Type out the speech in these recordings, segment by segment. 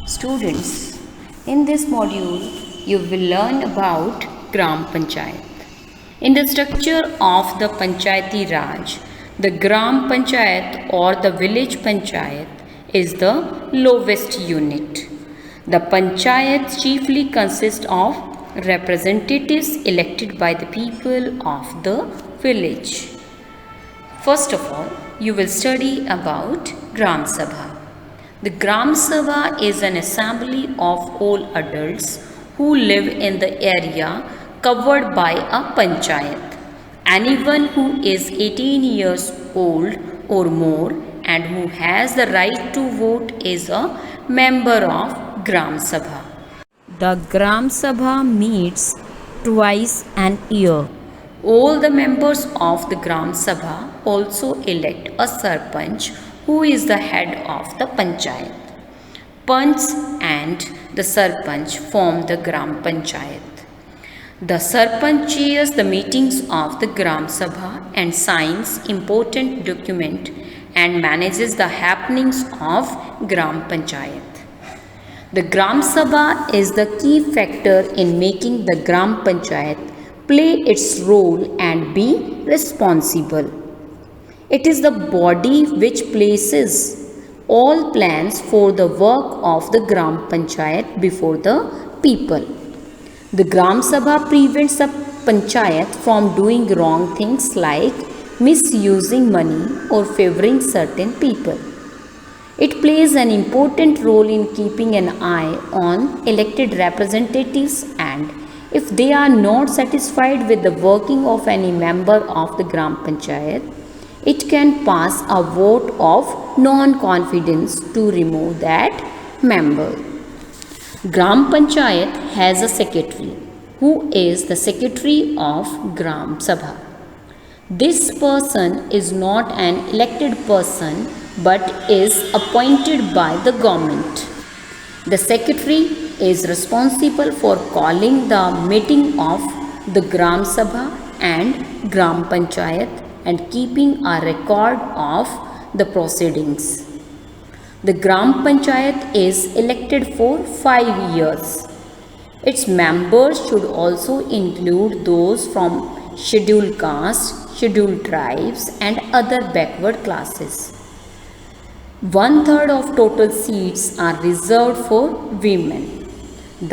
Students, in this module, you will learn about Gram Panchayat. In the structure of the Panchayati Raj, the Gram Panchayat or the village Panchayat is the lowest unit. The Panchayat chiefly consists of representatives elected by the people of the village. First of all, you will study about Gram Sabha. The Gram Sabha is an assembly of all adults who live in the area covered by a panchayat. Anyone who is 18 years old or more and who has the right to vote is a member of Gram Sabha. The Gram Sabha meets twice an year. All the members of the Gram Sabha also elect a Sarpanch who is the head of the Panchayat. Panch and the Sarpanch form the Gram Panchayat. The Sarpanch chairs the meetings of the Gram Sabha and signs important document and manages the happenings of Gram Panchayat. The Gram Sabha is the key factor in making the Gram Panchayat play its role and be responsible. It is the body which places all plans for the work of the Gram Panchayat before the people. The Gram Sabha prevents the Panchayat from doing wrong things like misusing money or favoring certain people. It plays an important role in keeping an eye on elected representatives, and if they are not satisfied with the working of any member of the Gram Panchayat, it can pass a vote of non-confidence to remove that member. Gram Panchayat has a secretary who is the secretary of Gram Sabha. This person is not an elected person but is appointed by the government. The secretary is responsible for calling the meeting of the Gram Sabha and Gram Panchayat and keeping a record of the proceedings. The Gram Panchayat is elected for 5 years. Its members should also include those from scheduled castes, scheduled tribes and other backward classes. 1/3 of total seats are reserved for women.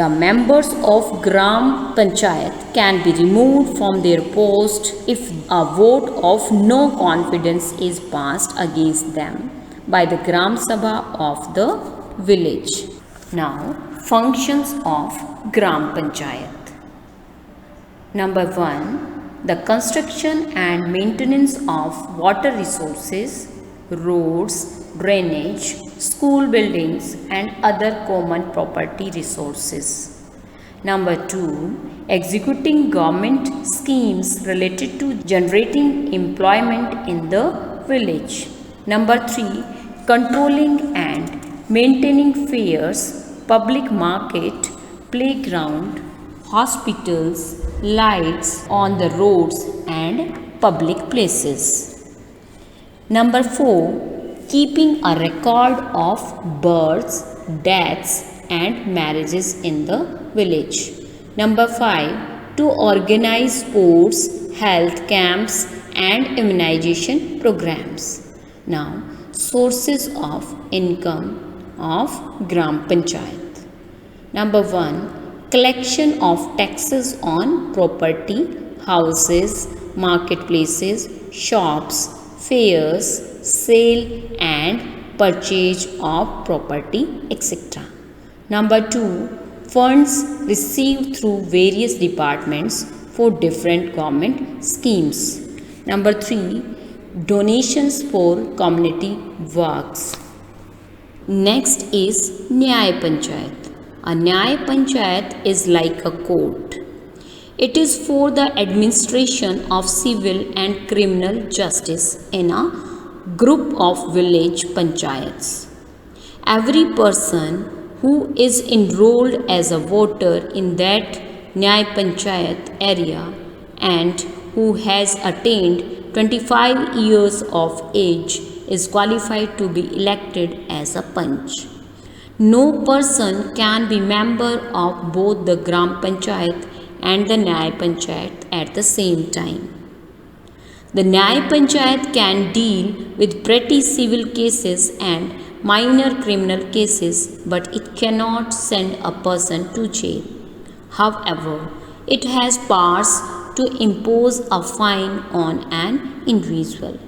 The members of Gram Panchayat can be removed from their post if a vote of no confidence is passed against them by the Gram Sabha of the village. Now, functions of Gram Panchayat. Number 1. The construction and maintenance of water resources, roads, drainage, school buildings and other common property resources. Number 2. Executing government schemes related to generating employment in the village. Number 3. Controlling and maintaining fairs, public market, playground, hospitals, lights on the roads and public places. Number 4. Keeping a record of births, deaths and marriages in the village. Number 5. To organize sports, health camps and immunization programs. Now, sources of income of Gram Panchayat. Number 1. Collection of taxes on property, houses, marketplaces, shops, fairs, sale and purchase of property, etc. Number 2. Funds received through various departments for different government schemes. Number 3. Donations for community works. Next is Nyay Panchayat. A Nyay Panchayat is like a court. It is for the administration of civil and criminal justice in a group of village panchayats. Every person who is enrolled as a voter in that Nyay Panchayat area and who has attained 25 years of age is qualified to be elected as a panch. No person can be member of both the Gram Panchayat and the Nyay Panchayat at the same time. The Nyay Panchayat can deal with petty civil cases and minor criminal cases, but it cannot send a person to jail. However, it has powers to impose a fine on an individual.